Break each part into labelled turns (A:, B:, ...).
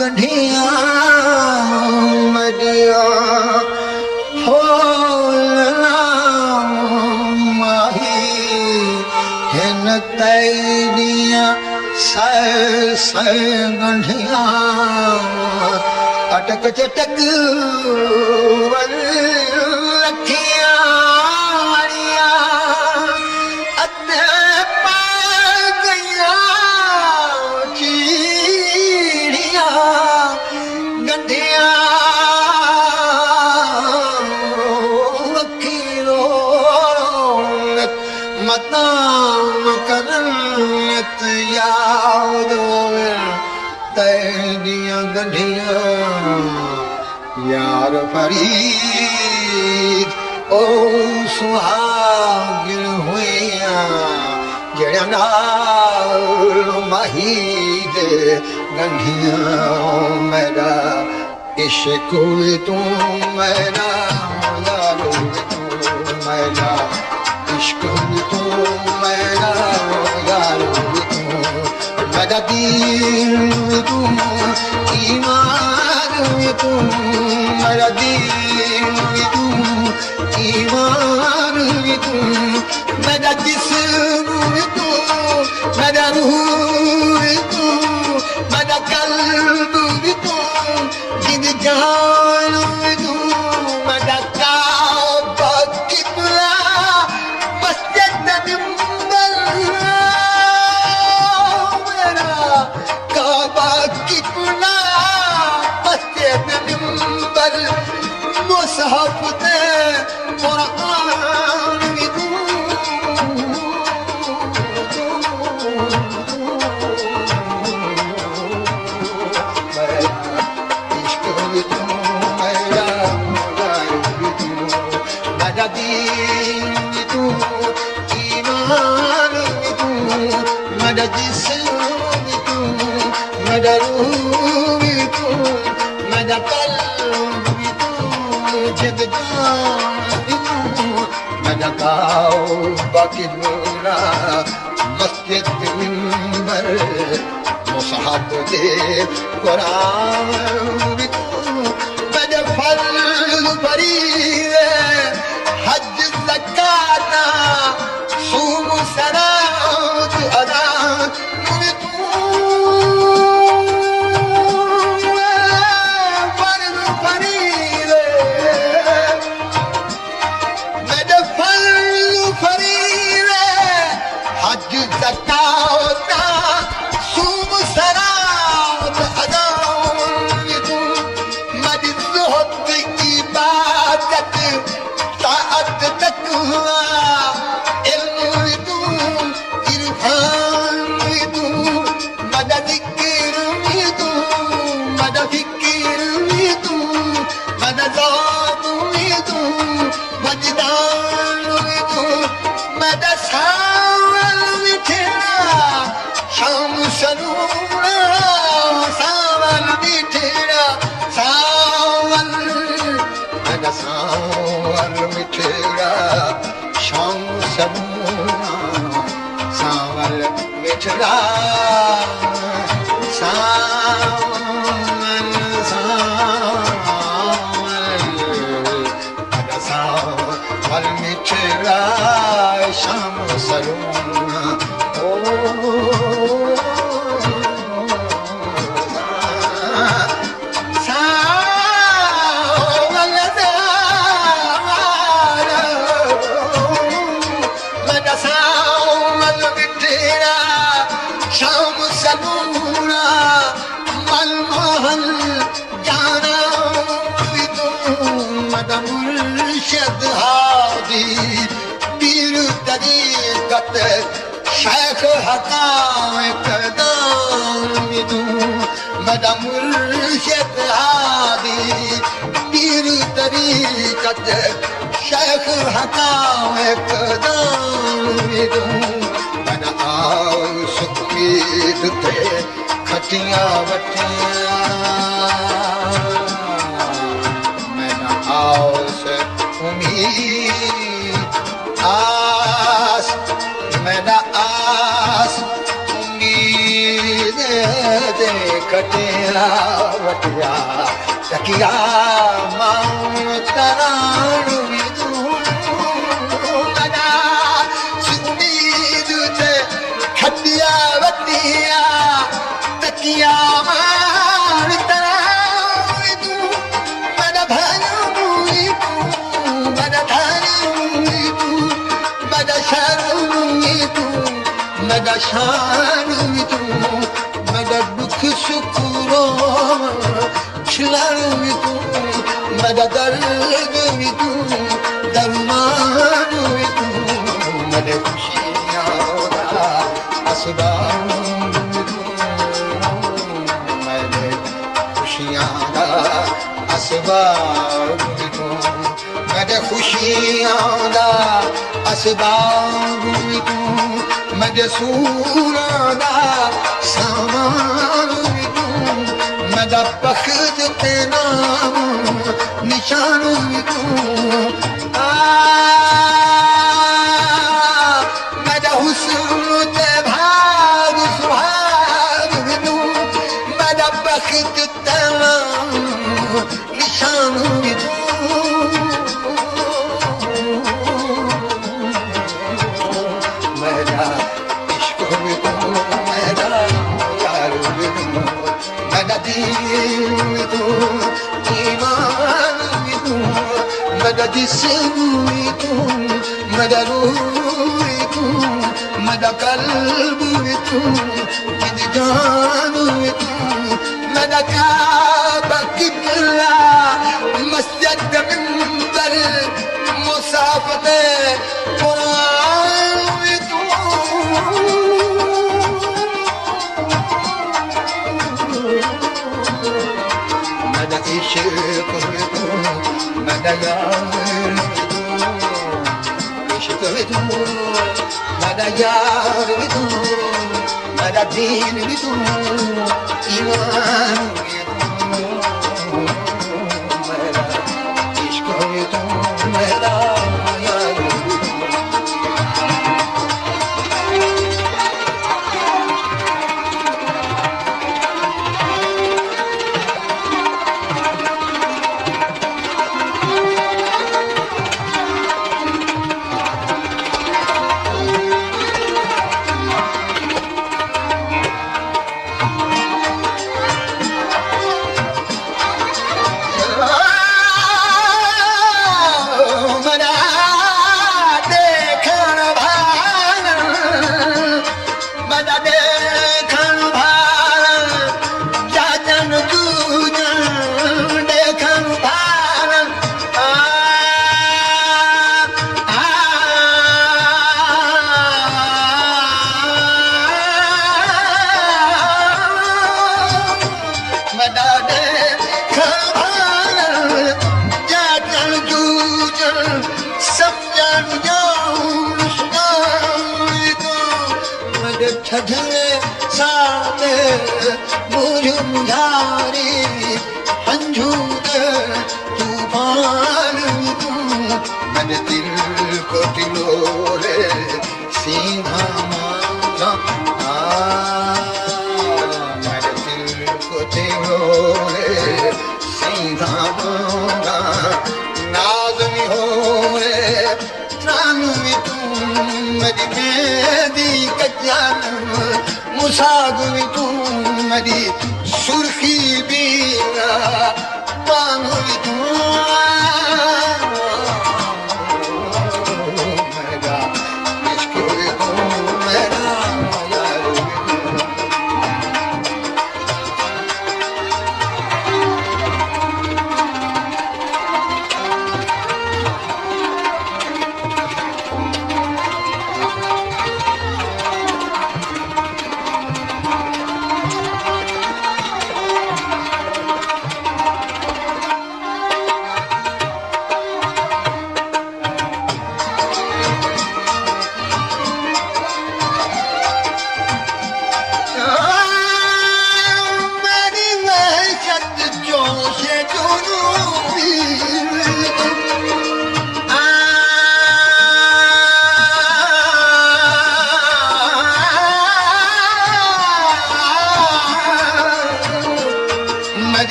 A: गंढिया media फूलना माही हिन तैदियां सै गंढिया अटक चटक लखिया मड़िया अधे पा गया चीड़िया गंढिया अखीरो मताम करन याद तैदियां गंढिया यार फरीद ओ सुहागिन हुइया जड़ा नाल माही दे गंढिया मेरा इश्क तू मेरा यार तू मेरा इश्क तू मेरा यार तू मेरा दीन तू ईमान तू मेरा दीन तू ईमान तू मेरा जिस्म तू मेरा रूह तू मेरा कल्ब तू जिन जान तू मेरा काबा किबला मस्जिद मिंबर मेरा काबा किबला मस्जिद मिंबर मुसहफ ते कुरान भी तू इश्क भी तू मेरा यार भी तू मेरा दीन भी तू ईमान भी तू मेरा जिस्म भी तू मेरा रूह भी तू मेरा कल्ब भी तू जग जान भी तू मेरा काबा किबला मस्जिद मिंबर मुसहफ दे कुरान भी तू मेरे फर्ज फरीज़े हज ज़कात सूम सलात अदा भी तू फर्ज फरीज़े मेरे फर्ज फरीज़े हज ज़कात सूम सलात अदा भी तू मेरी ज़ुहद इबादत ताअत तक़वा इल्म भी तू इरफान भी तू मेरा ज़िक्र भी तू मेरा फ़िक्र भी तू मेरा ज़ौक़ भी तू वजदान भी तू मेरा सावल भी तेरा शाम सरूरा सावल भी तेरा सावल मेरा सावल भी तेरा शाम सरूरा सावल भी तेरा सावल सावल मेरा सावल भी तेरा शाम सरूरा ओ शाम सलूरा मलमहल जाना भी तू मदा मुर्शिद हादी पीर तरीकत शेख हकाम कदम भी तू मदा मुर्शिद हादी पीर तरीकत शेख हकाम कदम भी तू मदा आस उम्मीद थे खटियां वटियां मैंने आस उम्मीद आस मैंने आस उम्मीद ते खटिया वटिया तकिया मां तराण में तू मना उम्मीद ते खटिया वटिया तकिया मां तराण में तू मना भाई तू मना धानी तू मना शर्मी तू मना शान तू मना दुख सुख रो खिलाड़ तू मना दर्द तू दरमान तू मना खुशियां दा असबाब तू मना खुशियां दा असबाब तू मना खुशियां दा असबाब तू मना सूरां दा सामान तू मना बख्त ते नाम निशान तू मना हुस्न ते भाग सुहाग तू मना बख्त ते नाम निशान तू मेरा इश्क में तू मेरा यार में तू मेरा दीन में तू ईमान में तू मेरा जिस्म में तू मेरा रूह में तू मेरा कल्ब में तू जिद जान में तू मेरा काबा किबला मस्जिद मिंबर मुसाफिर कुरान में तू मना इश्क में तू मना यार में तू इश्क में तू मना यार में तू मना दीन में तू ईमान में तू मेरा इश्क में तू मेरा यार में तू मना देखण भाल मना देखण भाल जाजन दूजन देखण भाल मना देखण भाल जाजन दूजन समझण मदद छझने साथ मुझ मुझारी हंझूर तूफान तू मेरे दिल को तिलोरे सीधा मांगा मेरे दिल को तिलोरे सीधा मांगा नाज़मी हो रे त्रान में तू मेरी मेहंदी कजान मुसाग में तू मेरी सुर्खी बीना बांग में तू मेरा इश्क में तू मेरा यार में तू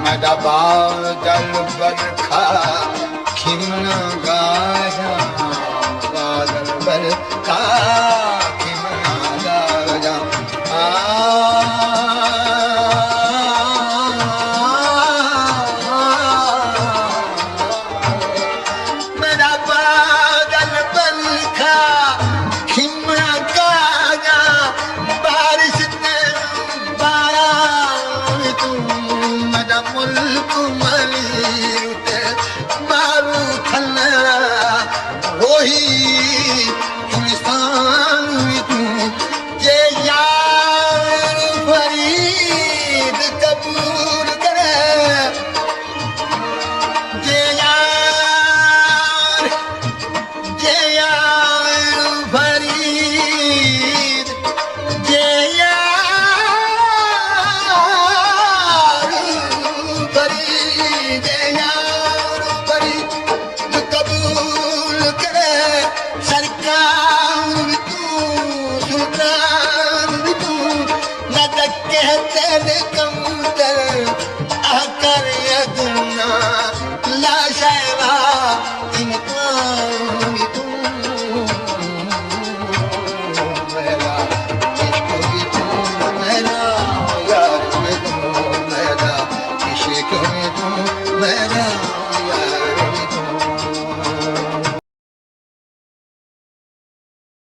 A: मेरा बादल बरखा खिमना गाया बादल बरखा खिमना गाया मेरा बादल बरखा खिमना गाया बारिश ने बारा मेरा मुल्क मलीर मारू थना वही इंसान तू ये यार फरीद कबूल करे ये यार फरीद ये यार फरीद ये यार फरीद कबूल करे सरकार भी तू सुल्तान भी तू न कहते ने कम कर आकर यदना ला शैवा इनकार भी तू मेरा इश्क भी तू मेरा यार भी तू मेरा इश्क भी तू मेरा